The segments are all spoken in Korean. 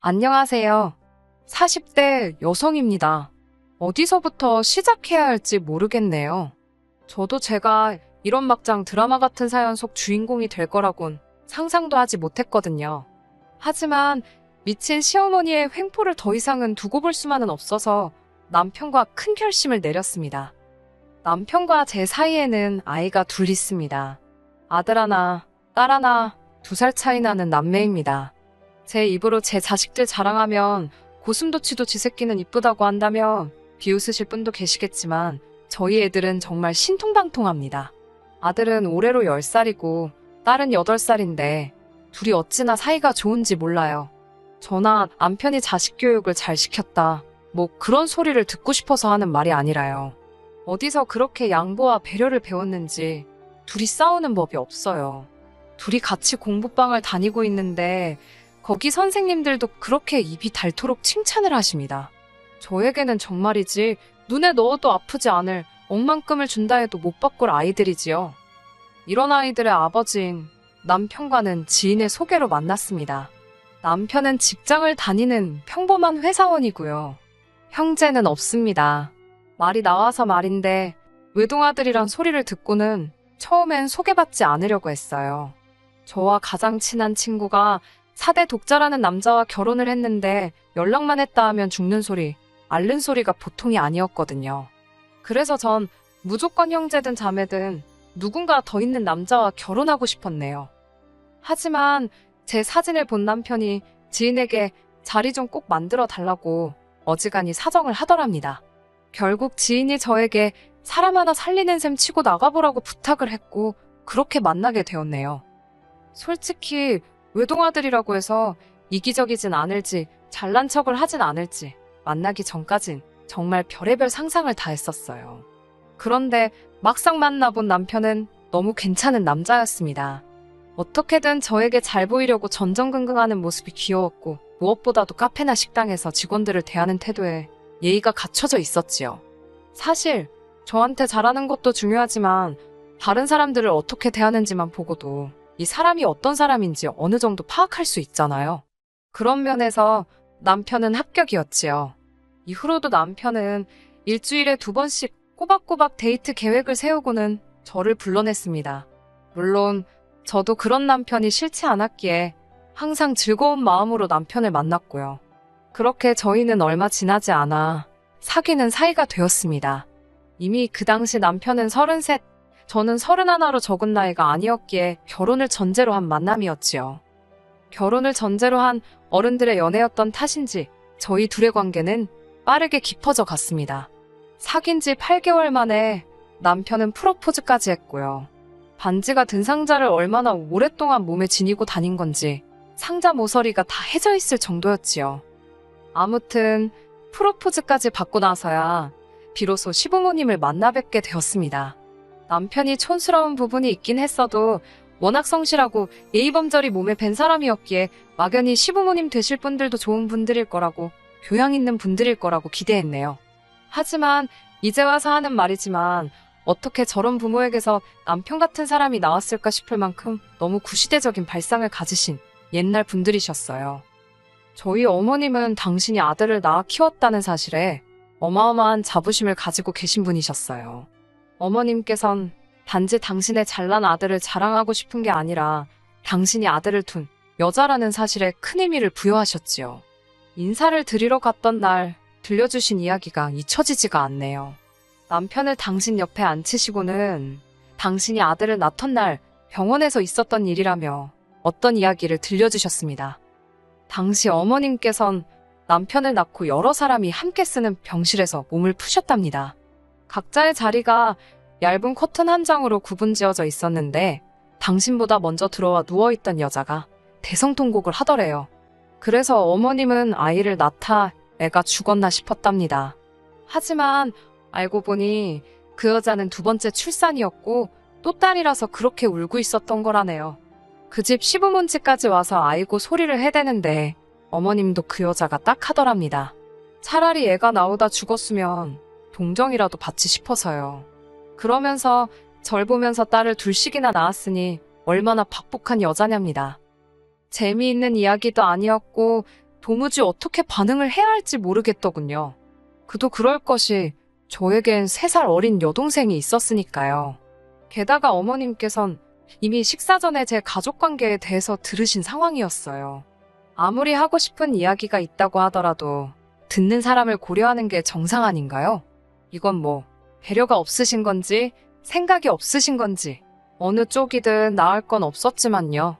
안녕하세요. 40대 여성입니다. 어디서부터 시작해야 할지 모르겠네요. 저도 제가 이런 막장 드라마 같은 사연 속 주인공이 될 거라곤 상상도 하지 못했거든요. 하지만 미친 시어머니의 횡포를 더 이상은 두고 볼 수만은 없어서 남편과 큰 결심을 내렸습니다. 남편과 제 사이에는 아이가 둘 있습니다. 아들 하나, 딸 하나, 2살 차이 나는 남매입니다. 제 입으로 제 자식들 자랑하면 고슴도치도 지 새끼는 이쁘다고 한다며 비웃으실 분도 계시겠지만 저희 애들은 정말 신통방통합니다. 아들은 올해로 10살이고 딸은 8살인데 둘이 어찌나 사이가 좋은지 몰라요. 저나 남편이 자식 교육을 잘 시켰다, 뭐 그런 소리를 듣고 싶어서 하는 말이 아니라요. 어디서 그렇게 양보와 배려를 배웠는지 둘이 싸우는 법이 없어요. 둘이 같이 공부방을 다니고 있는데 거기 선생님들도 그렇게 입이 닳도록 칭찬을 하십니다. 저에게는 정말이지 눈에 넣어도 아프지 않을 억만큼을 준다 해도 못 바꿀 아이들이지요. 이런 아이들의 아버지인 남편과는 지인의 소개로 만났습니다. 남편은 직장을 다니는 평범한 회사원이고요. 형제는 없습니다. 말이 나와서 말인데 외동아들이란 소리를 듣고는 처음엔 소개받지 않으려고 했어요. 저와 가장 친한 친구가 4대 독자라는 남자와 결혼을 했는데 연락만 했다 하면 죽는 소리, 앓는 소리가 보통이 아니었거든요. 그래서 전 무조건 형제든 자매든 누군가 더 있는 남자와 결혼하고 싶었네요. 하지만 제 사진을 본 남편이 지인에게 자리 좀 꼭 만들어 달라고 어지간히 사정을 하더랍니다. 결국 지인이 저에게 사람 하나 살리는 셈 치고 나가보라고 부탁을 했고 그렇게 만나게 되었네요. 솔직히 외동아들이라고 해서 이기적이진 않을지 잘난 척을 하진 않을지 만나기 전까진 정말 별의별 상상을 다 했었어요. 그런데 막상 만나본 남편은 너무 괜찮은 남자였습니다. 어떻게든 저에게 잘 보이려고 전전긍긍하는 모습이 귀여웠고 무엇보다도 카페나 식당에서 직원들을 대하는 태도에 예의가 갖춰져 있었지요. 사실 저한테 잘하는 것도 중요하지만 다른 사람들을 어떻게 대하는지만 보고도 이 사람이 어떤 사람인지 어느 정도 파악할 수 있잖아요. 그런 면에서 남편은 합격이었지요. 이후로도 남편은 일주일에 2번씩 꼬박꼬박 데이트 계획을 세우고는 저를 불러냈습니다. 물론 저도 그런 남편이 싫지 않았기에 항상 즐거운 마음으로 남편을 만났고요. 그렇게 저희는 얼마 지나지 않아 사귀는 사이가 되었습니다. 이미 그 당시 남편은 33, 저는 31로 적은 나이가 아니었기에 결혼을 전제로 한 만남이었지요. 결혼을 전제로 한 어른들의 연애였던 탓인지 저희 둘의 관계는 빠르게 깊어져 갔습니다. 사귄 지 8개월 만에 남편은 프로포즈까지 했고요. 반지가 든 상자를 얼마나 오랫동안 몸에 지니고 다닌 건지 상자 모서리가 다 해져 있을 정도였지요. 아무튼 프로포즈까지 받고 나서야 비로소 시부모님을 만나 뵙게 되었습니다. 남편이 촌스러운 부분이 있긴 했어도 워낙 성실하고 예의범절이 몸에 밴 사람이었기에 막연히 시부모님 되실 분들도 좋은 분들일 거라고, 교양 있는 분들일 거라고 기대했네요. 하지만 이제 와서 하는 말이지만 어떻게 저런 부모에게서 남편 같은 사람이 나왔을까 싶을 만큼 너무 구시대적인 발상을 가지신 옛날 분들이셨어요. 저희 어머님은 당신이 아들을 낳아 키웠다는 사실에 어마어마한 자부심을 가지고 계신 분이셨어요. 어머님께선 단지 당신의 잘난 아들을 자랑하고 싶은 게 아니라 당신이 아들을 둔 여자라는 사실에 큰 의미를 부여하셨지요. 인사를 드리러 갔던 날 들려주신 이야기가 잊혀지지가 않네요. 남편을 당신 옆에 앉히시고는 당신이 아들을 낳던 날 병원에서 있었던 일이라며 어떤 이야기를 들려주셨습니다. 당시 어머님께선 남편을 낳고 여러 사람이 함께 쓰는 병실에서 몸을 푸셨답니다. 각자의 자리가 얇은 커튼 한 장으로 구분지어져 있었는데 당신보다 먼저 들어와 누워있던 여자가 대성통곡을 하더래요. 그래서 어머님은 아이를 낳다 애가 죽었나 싶었답니다. 하지만 알고 보니 그 여자는 2번째 출산이었고 또 딸이라서 그렇게 울고 있었던 거라네요. 그 집 시부모 집까지 와서 아이고 소리를 해대는데 어머님도 그 여자가 딱 하더랍니다. 차라리 애가 나오다 죽었으면 동정이라도 받지 싶어서요. 그러면서 절 보면서 딸을 둘씩이나 낳았으니 얼마나 박복한 여자냐입니다. 재미있는 이야기도 아니었고 도무지 어떻게 반응을 해야 할지 모르겠더군요. 그도 그럴 것이 저에겐 3살 어린 여동생이 있었으니까요. 게다가 어머님께선 이미 식사 전에 제 가족관계에 대해서 들으신 상황이었어요. 아무리 하고 싶은 이야기가 있다고 하더라도 듣는 사람을 고려하는 게 정상 아닌가요? 이건 뭐 배려가 없으신 건지 생각이 없으신 건지 어느 쪽이든 나을 건 없었지만요.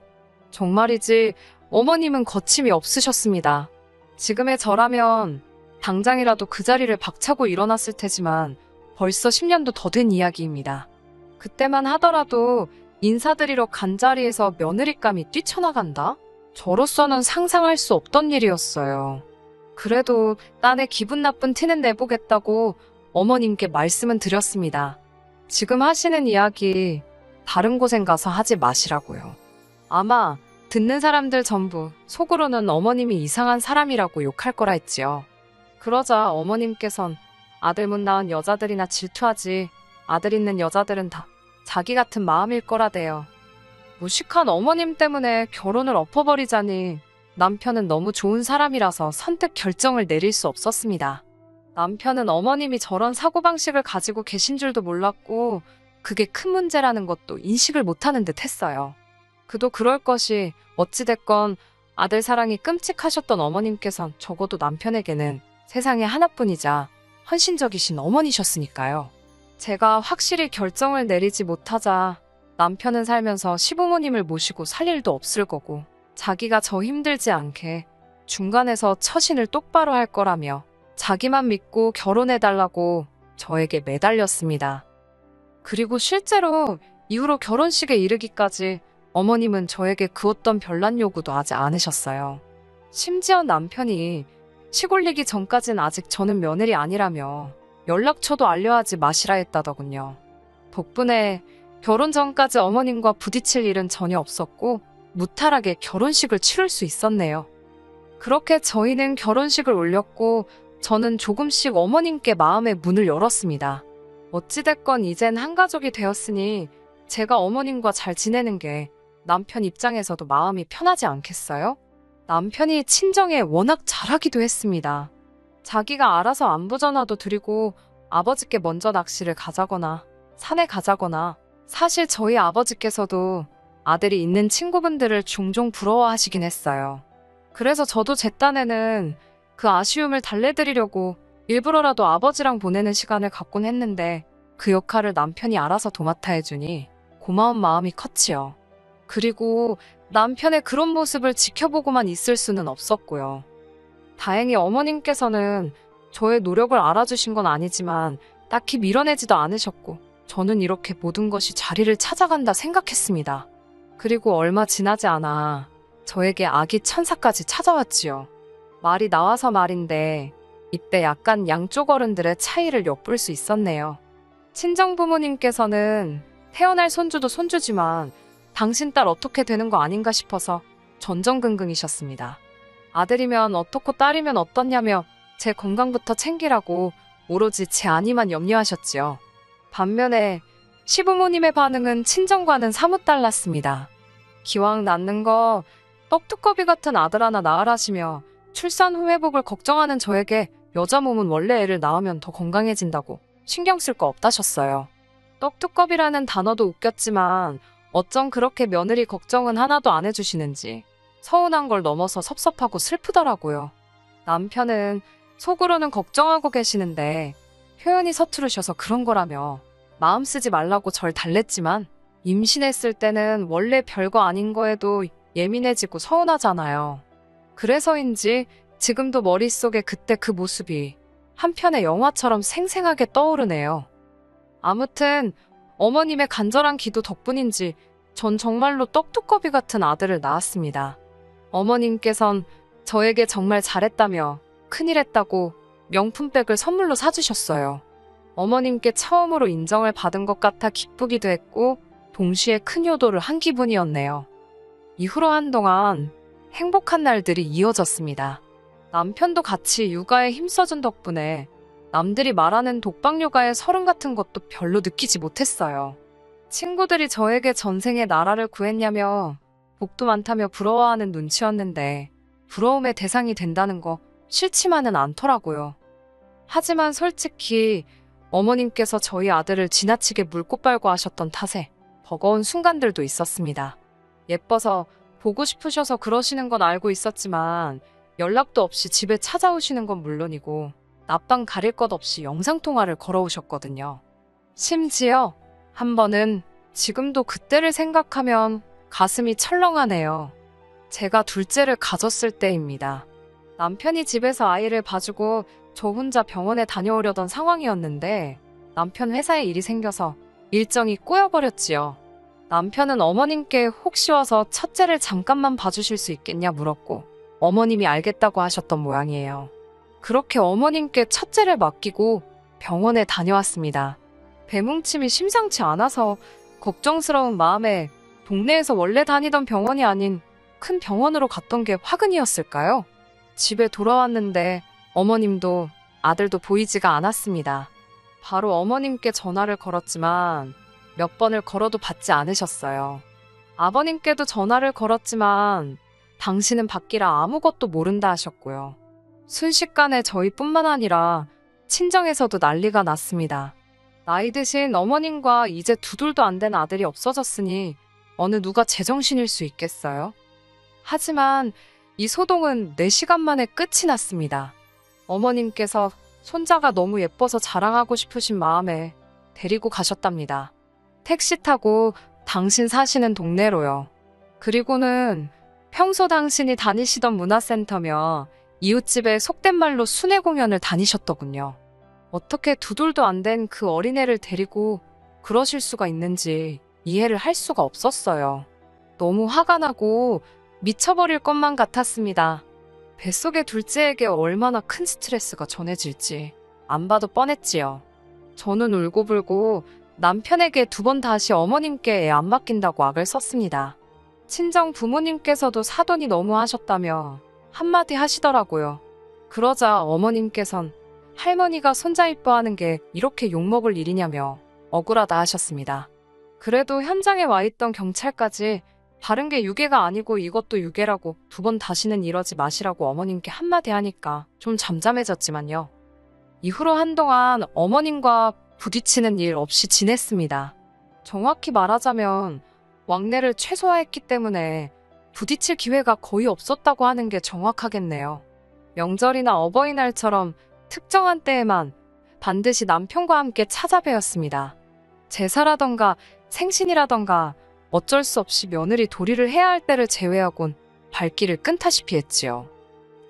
정말이지 어머님은 거침이 없으셨습니다. 지금의 저라면 당장이라도 그 자리를 박차고 일어났을 테지만 벌써 10년도 더 된 이야기입니다. 그때만 하더라도 인사드리러 간 자리에서 며느리감이 뛰쳐나간다? 저로서는 상상할 수 없던 일이었어요. 그래도 딴에 기분 나쁜 티는 내보겠다고 어머님께 말씀은 드렸습니다. 지금 하시는 이야기 다른 곳엔 가서 하지 마시라고요. 아마 듣는 사람들 전부 속으로는 어머님이 이상한 사람이라고 욕할 거라 했지요. 그러자 어머님께선 아들 못 낳은 여자들이나 질투하지 아들 있는 여자들은 다 자기 같은 마음일 거라대요. 무식한 어머님 때문에 결혼을 엎어버리자니 남편은 너무 좋은 사람이라서 선뜻 결정을 내릴 수 없었습니다. 남편은 어머님이 저런 사고방식을 가지고 계신 줄도 몰랐고 그게 큰 문제라는 것도 인식을 못하는 듯 했어요. 그도 그럴 것이 어찌됐건 아들 사랑이 끔찍하셨던 어머님께선 적어도 남편에게는 세상에 하나뿐이자 헌신적이신 어머니셨으니까요. 제가 확실히 결정을 내리지 못하자 남편은 살면서 시부모님을 모시고 살 일도 없을 거고 자기가 저 힘들지 않게 중간에서 처신을 똑바로 할 거라며 자기만 믿고 결혼해달라고 저에게 매달렸습니다. 그리고 실제로 이후로 결혼식에 이르기까지 어머님은 저에게 그 어떤 별난 요구도 하지 않으셨어요. 심지어 남편이 시골리기 전까진 아직 저는 며느리 아니라며 연락처도 알려하지 마시라 했다더군요. 덕분에 결혼 전까지 어머님과 부딪힐 일은 전혀 없었고 무탈하게 결혼식을 치룰 수 있었네요. 그렇게 저희는 결혼식을 올렸고 저는 조금씩 어머님께 마음의 문을 열었습니다. 어찌됐건 이젠 한 가족이 되었으니 제가 어머님과 잘 지내는 게 남편 입장에서도 마음이 편하지 않겠어요? 남편이 친정에 워낙 잘하기도 했습니다. 자기가 알아서 안부 전화도 드리고 아버지께 먼저 낚시를 가자거나 산에 가자거나 사실 저희 아버지께서도 아들이 있는 친구분들을 종종 부러워하시긴 했어요. 그래서 저도 제 딴에는 그 아쉬움을 달래드리려고 일부러라도 아버지랑 보내는 시간을 갖곤 했는데 그 역할을 남편이 알아서 도맡아 해주니 고마운 마음이 컸지요. 그리고 남편의 그런 모습을 지켜보고만 있을 수는 없었고요. 다행히 어머님께서는 저의 노력을 알아주신 건 아니지만 딱히 밀어내지도 않으셨고 저는 이렇게 모든 것이 자리를 찾아간다 생각했습니다. 그리고 얼마 지나지 않아 저에게 아기 천사까지 찾아왔지요. 말이 나와서 말인데 이때 약간 양쪽 어른들의 차이를 엿볼 수 있었네요. 친정부모님께서는 태어날 손주도 손주지만 당신 딸 어떻게 되는 거 아닌가 싶어서 전전긍긍이셨습니다. 아들이면 어떻고 딸이면 어떻냐며 제 건강부터 챙기라고 오로지 제 안위만 염려하셨지요. 반면에 시부모님의 반응은 친정과는 사뭇 달랐습니다. 기왕 낳는 거 떡두꺼비 같은 아들 하나 낳으라시며 출산 후 회복을 걱정하는 저에게 여자 몸은 원래 애를 낳으면 더 건강해진다고 신경 쓸 거 없다셨어요. 떡두꺼비라는 단어도 웃겼지만 어쩜 그렇게 며느리 걱정은 하나도 안 해주시는지 서운한 걸 넘어서 섭섭하고 슬프더라고요. 남편은 속으로는 걱정하고 계시는데 표현이 서투르셔서 그런 거라며 마음 쓰지 말라고 절 달랬지만 임신했을 때는 원래 별거 아닌 거에도 예민해지고 서운하잖아요. 그래서인지 지금도 머릿속에 그때 그 모습이 한편의 영화처럼 생생하게 떠오르네요. 아무튼 어머님의 간절한 기도 덕분인지 전 정말로 떡두꺼비 같은 아들을 낳았습니다. 어머님께선 저에게 정말 잘했다며 큰일 했다고 명품백을 선물로 사주셨어요. 어머님께 처음으로 인정을 받은 것 같아 기쁘기도 했고 동시에 큰 효도를 한 기분이었네요. 이후로 한동안 행복한 날들이 이어졌습니다. 남편도 같이 육아에 힘써준 덕분에 남들이 말하는 독박 육아의 서름 같은 것도 별로 느끼지 못했어요. 친구들이 저에게 전생에 나라를 구했냐며 복도 많다며 부러워하는 눈치였는데 부러움의 대상이 된다는 거 싫지만은 않더라고요. 하지만 솔직히 어머님께서 저희 아들을 지나치게 물고 빨고 하셨던 탓에 버거운 순간들도 있었습니다. 예뻐서 보고 싶으셔서 그러시는 건 알고 있었지만 연락도 없이 집에 찾아오시는 건 물론이고 낮밤 가릴 것 없이 영상통화를 걸어오셨거든요. 심지어 한 번은 지금도 그때를 생각하면 가슴이 철렁하네요. 제가 둘째를 가졌을 때입니다. 남편이 집에서 아이를 봐주고 저 혼자 병원에 다녀오려던 상황이었는데 남편 회사에 일이 생겨서 일정이 꼬여버렸지요. 남편은 어머님께 혹시 와서 첫째를 잠깐만 봐주실 수 있겠냐 물었고 어머님이 알겠다고 하셨던 모양이에요. 그렇게 어머님께 첫째를 맡기고 병원에 다녀왔습니다. 배뭉침이 심상치 않아서 걱정스러운 마음에 동네에서 원래 다니던 병원이 아닌 큰 병원으로 갔던 게 화근이었을까요? 집에 돌아왔는데 어머님도 아들도 보이지가 않았습니다. 바로 어머님께 전화를 걸었지만 몇 번을 걸어도 받지 않으셨어요. 아버님께도 전화를 걸었지만 당신은 받기라 아무것도 모른다 하셨고요. 순식간에 저희뿐만 아니라 친정에서도 난리가 났습니다. 나이 드신 어머님과 이제 두 돌도 안 된 아들이 없어졌으니 어느 누가 제정신일 수 있겠어요? 하지만 이 소동은 4시간 만에 끝이 났습니다. 어머님께서 손자가 너무 예뻐서 자랑하고 싶으신 마음에 데리고 가셨답니다. 택시 타고 당신 사시는 동네로요. 그리고는 평소 당신이 다니시던 문화센터며 이웃집에 속된 말로 순회 공연을 다니셨더군요. 어떻게 두 돌도 안 된 그 어린애를 데리고 그러실 수가 있는지 이해를 할 수가 없었어요. 너무 화가 나고 미쳐버릴 것만 같았습니다. 뱃속의 둘째에게 얼마나 큰 스트레스가 전해질지 안 봐도 뻔했지요. 저는 울고불고 남편에게 2번 다시 어머님께 애 안 맡긴다고 악을 썼습니다. 친정 부모님께서도 사돈이 너무 하셨다며 한마디 하시더라고요. 그러자 어머님께선 할머니가 손자 이뻐하는 게 이렇게 욕먹을 일이냐며 억울하다 하셨습니다. 그래도 현장에 와 있던 경찰까지 다른 게 유괴가 아니고 이것도 유괴라고 2번 다시는 이러지 마시라고 어머님께 한마디 하니까 좀 잠잠해졌지만요. 이후로 한동안 어머님과 부딪히는 일 없이 지냈습니다. 정확히 말하자면 왕래를 최소화했기 때문에 부딪힐 기회가 거의 없었다고 하는 게 정확하겠네요. 명절이나 어버이날처럼 특정한 때에만 반드시 남편과 함께 찾아뵈었습니다. 제사라던가 생신이라던가 어쩔 수 없이 며느리 도리를 해야 할 때를 제외하곤 발길을 끈다시피 했지요.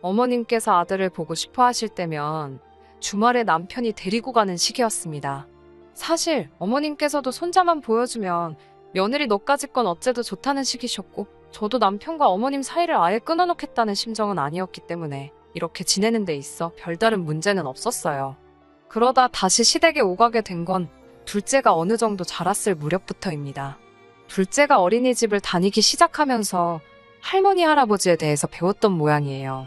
어머님께서 아들을 보고 싶어 하실 때면 주말에 남편이 데리고 가는 시기였습니다. 사실 어머님께서도 손자만 보여주면 며느리 너까지 건 어째도 좋다는 시기셨고 저도 남편과 어머님 사이를 아예 끊어놓겠다는 심정은 아니었기 때문에 이렇게 지내는 데 있어 별다른 문제는 없었어요. 그러다 다시 시댁에 오가게 된 건 둘째가 어느 정도 자랐을 무렵부터입니다. 둘째가 어린이집을 다니기 시작하면서 할머니 할아버지에 대해서 배웠던 모양이에요.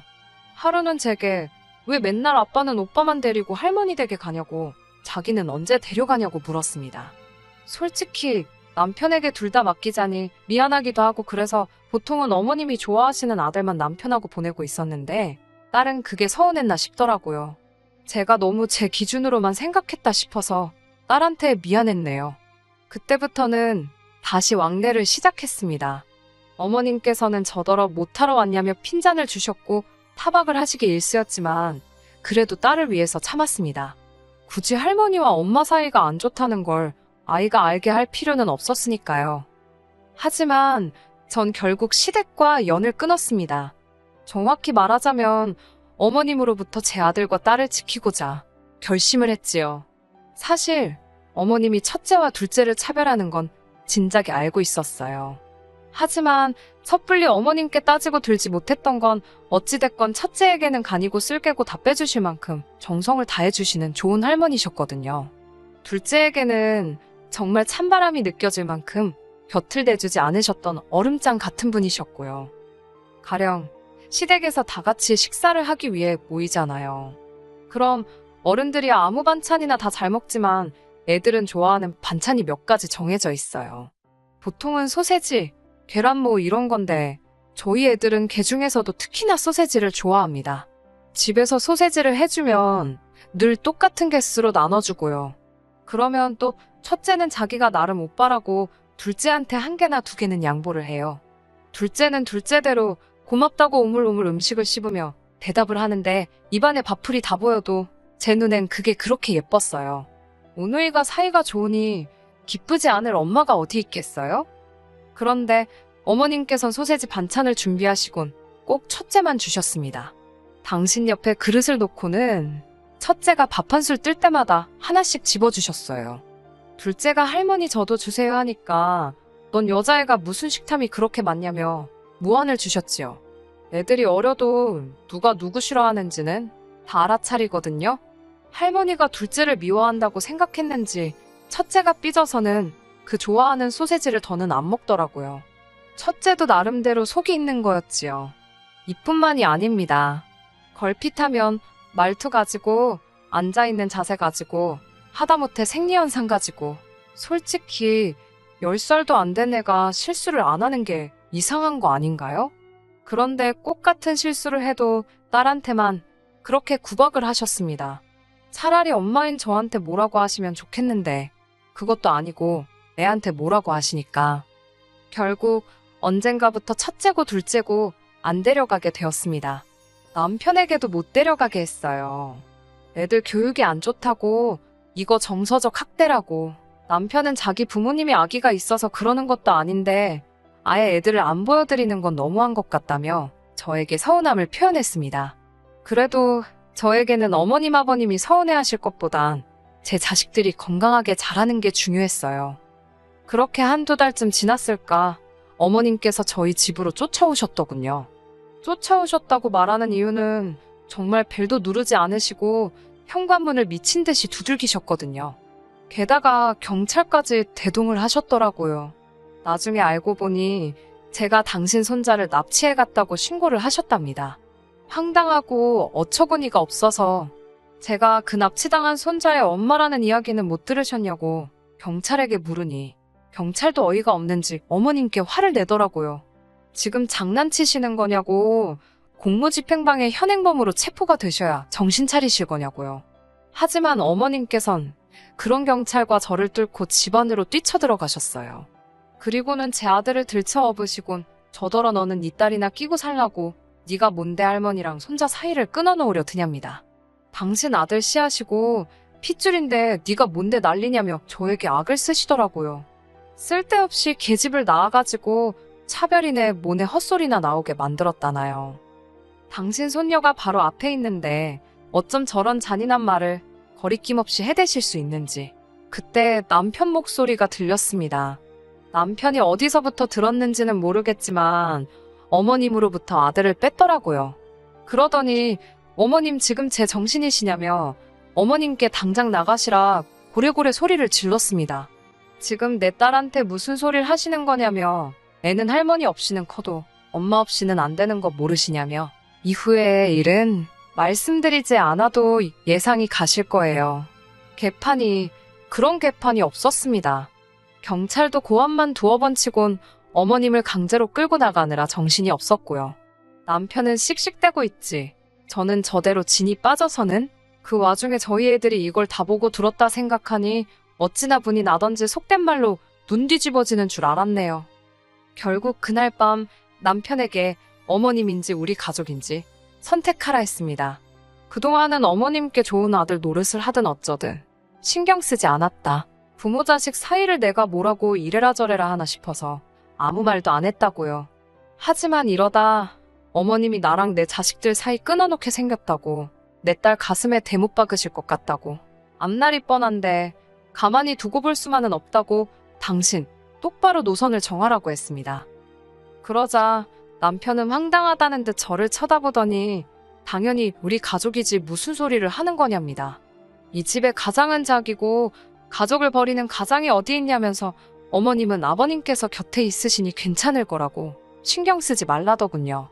하루는 제게 왜 맨날 아빠는 오빠만 데리고 할머니 댁에 가냐고 자기는 언제 데려가냐고 물었습니다. 솔직히 남편에게 둘 다 맡기자니 미안하기도 하고 그래서 보통은 어머님이 좋아하시는 아들만 남편하고 보내고 있었는데 딸은 그게 서운했나 싶더라고요. 제가 너무 제 기준으로만 생각했다 싶어서 딸한테 미안했네요. 그때부터는 다시 왕래를 시작했습니다. 어머님께서는 저더러 못하러 왔냐며 핀잔을 주셨고 타박을 하시기 일쑤였지만 그래도 딸을 위해서 참았습니다. 굳이 할머니와 엄마 사이가 안 좋다는 걸 아이가 알게 할 필요는 없었으니까요. 하지만 전 결국 시댁과 연을 끊었습니다. 정확히 말하자면 어머님으로부터 제 아들과 딸을 지키고자 결심을 했지요. 사실 어머님이 첫째와 둘째를 차별하는 건 진작에 알고 있었어요. 하지만 섣불리 어머님께 따지고 들지 못했던 건 어찌됐건 첫째에게는 간이고 쓸개고 다 빼주실 만큼 정성을 다해주시는 좋은 할머니셨거든요. 둘째에게는 정말 찬바람이 느껴질 만큼 곁을 대주지 않으셨던 얼음장 같은 분이셨고요. 가령 시댁에서 다 같이 식사를 하기 위해 모이잖아요. 그럼 어른들이 아무 반찬이나 다 잘 먹지만 애들은 좋아하는 반찬이 몇 가지 정해져 있어요. 보통은 소세지, 계란모 이런 건데 저희 애들은 개 중에서도 특히나 소세지를 좋아합니다. 집에서 소세지를 해주면 늘 똑같은 개수로 나눠주고요. 그러면 또 첫째는 자기가 나름 오빠라고 둘째한테 한 개나 두 개는 양보를 해요. 둘째는 둘째대로 고맙다고 오물오물 음식을 씹으며 대답을 하는데 입안에 밥풀이 다 보여도 제 눈엔 그게 그렇게 예뻤어요. 오누이가 사이가 좋으니 기쁘지 않을 엄마가 어디 있겠어요? 그런데 어머님께선 소세지 반찬을 준비하시곤 꼭 첫째만 주셨습니다. 당신 옆에 그릇을 놓고는 첫째가 밥 한 술 뜰 때마다 하나씩 집어주셨어요. 둘째가 할머니 저도 주세요 하니까 넌 여자애가 무슨 식탐이 그렇게 많냐며 무안을 주셨지요. 애들이 어려도 누가 누구 싫어하는지는 다 알아차리거든요. 할머니가 둘째를 미워한다고 생각했는지 첫째가 삐져서는 그 좋아하는 소세지를 더는 안 먹더라고요. 첫째도 나름대로 속이 있는 거였지요. 이뿐만이 아닙니다. 걸핏하면 말투 가지고, 앉아있는 자세 가지고, 하다못해 생리현상 가지고, 솔직히 10살도 안 된 애가 실수를 안 하는 게 이상한 거 아닌가요? 그런데 꼭 같은 실수를 해도 딸한테만 그렇게 구박을 하셨습니다. 차라리 엄마인 저한테 뭐라고 하시면 좋겠는데 그것도 아니고 애한테 뭐라고 하시니까 결국 언젠가부터 첫째고 둘째고 안 데려가게 되었습니다. 남편에게도 못 데려가게 했어요. 애들 교육이 안 좋다고, 이거 정서적 학대라고. 남편은 자기 부모님이 아기가 있어서 그러는 것도 아닌데 아예 애들을 안 보여드리는 건 너무한 것 같다며 저에게 서운함을 표현했습니다. 그래도 저에게는 어머님 아버님이 서운해하실 것보단 제 자식들이 건강하게 자라는 게 중요했어요. 그렇게 한두 달쯤 지났을까 어머님께서 저희 집으로 쫓아오셨더군요. 쫓아오셨다고 말하는 이유는 정말 벨도 누르지 않으시고 현관문을 미친 듯이 두들기셨거든요. 게다가 경찰까지 대동을 하셨더라고요. 나중에 알고 보니 제가 당신 손자를 납치해갔다고 신고를 하셨답니다. 황당하고 어처구니가 없어서 제가 그 납치당한 손자의 엄마라는 이야기는 못 들으셨냐고 경찰에게 물으니 경찰도 어이가 없는지 어머님께 화를 내더라고요. 지금 장난치시는 거냐고, 공무집행방해 현행범으로 체포가 되셔야 정신 차리실 거냐고요. 하지만 어머님께선 그런 경찰과 저를 뚫고 집 안으로 뛰쳐들어가셨어요. 그리고는 제 아들을 들쳐업으시곤 저더러 너는 네 딸이나 끼고 살라고 네가 뭔데 할머니랑 손자 사이를 끊어놓으려 드냐입니다. 당신 아들 씨하시고 핏줄인데 네가 뭔데 난리냐며 저에게 악을 쓰시더라고요. 쓸데없이 계집을 낳아가지고 차별이네 뭐네 헛소리나 나오게 만들었다나요. 당신 손녀가 바로 앞에 있는데 어쩜 저런 잔인한 말을 거리낌 없이 해대실 수 있는지. 그때 남편 목소리가 들렸습니다. 남편이 어디서부터 들었는지는 모르겠지만 어머님으로부터 아들을 뺐더라고요. 그러더니 어머님 지금 제 정신이시냐며 어머님께 당장 나가시라 고래고래 소리를 질렀습니다. 지금 내 딸한테 무슨 소리를 하시는 거냐며 애는 할머니 없이는 커도 엄마 없이는 안 되는 거 모르시냐며 이후의 일은 말씀드리지 않아도 예상이 가실 거예요. 그런 개판이 없었습니다. 경찰도 고함만 두어 번 치곤 어머님을 강제로 끌고 나가느라 정신이 없었고요. 남편은 씩씩대고 있지. 저는 저대로 진이 빠져서는 그 와중에 저희 애들이 이걸 다 보고 들었다 생각하니 어찌나 분이 나던지 속된 말로 눈 뒤집어지는 줄 알았네요. 결국 그날 밤 남편에게 어머님인지 우리 가족인지 선택하라 했습니다. 그동안은 어머님께 좋은 아들 노릇을 하든 어쩌든 신경 쓰지 않았다. 부모 자식 사이를 내가 뭐라고 이래라 저래라 하나 싶어서 아무 말도 안 했다고요. 하지만 이러다 어머님이 나랑 내 자식들 사이 끊어놓게 생겼다고, 내 딸 가슴에 대못 박으실 것 같다고, 앞날이 뻔한데 가만히 두고 볼 수만은 없다고 당신 똑바로 노선을 정하라고 했습니다. 그러자 남편은 황당하다는 듯 저를 쳐다보더니 당연히 우리 가족이지 무슨 소리를 하는 거냐입니다. 이 집의 가장은 자기고 가족을 버리는 가장이 어디 있냐면서 어머님은 아버님께서 곁에 있으시니 괜찮을 거라고 신경 쓰지 말라더군요.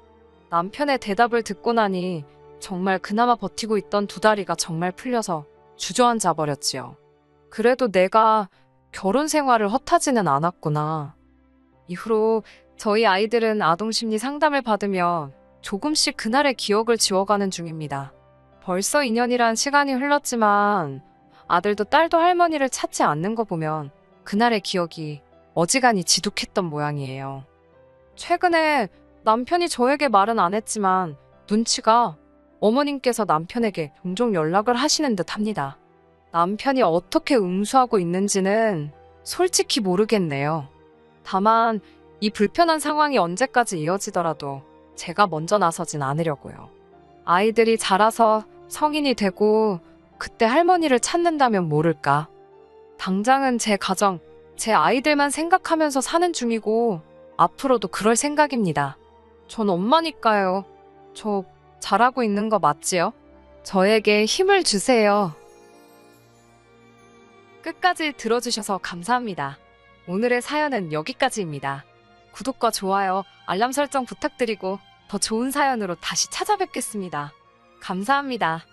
남편의 대답을 듣고 나니 정말 그나마 버티고 있던 두 다리가 정말 풀려서 주저앉아 버렸지요. 그래도 내가 결혼 생활을 헛하지는 않았구나. 이후로 저희 아이들은 아동심리 상담을 받으며 조금씩 그날의 기억을 지워가는 중입니다. 벌써 2년이란 시간이 흘렀지만 아들도 딸도 할머니를 찾지 않는 거 보면 그날의 기억이 어지간히 지독했던 모양이에요. 최근에 남편이 저에게 말은 안 했지만 눈치가 어머님께서 남편에게 종종 연락을 하시는 듯 합니다. 남편이 어떻게 응수하고 있는지는 솔직히 모르겠네요. 다만 이 불편한 상황이 언제까지 이어지더라도 제가 먼저 나서진 않으려고요. 아이들이 자라서 성인이 되고 그때 할머니를 찾는다면 모를까. 당장은 제 가정, 제 아이들만 생각하면서 사는 중이고 앞으로도 그럴 생각입니다. 전 엄마니까요. 저 잘하고 있는 거 맞지요? 저에게 힘을 주세요. 끝까지 들어주셔서 감사합니다. 오늘의 사연은 여기까지입니다. 구독과 좋아요, 알람 설정 부탁드리고 더 좋은 사연으로 다시 찾아뵙겠습니다. 감사합니다.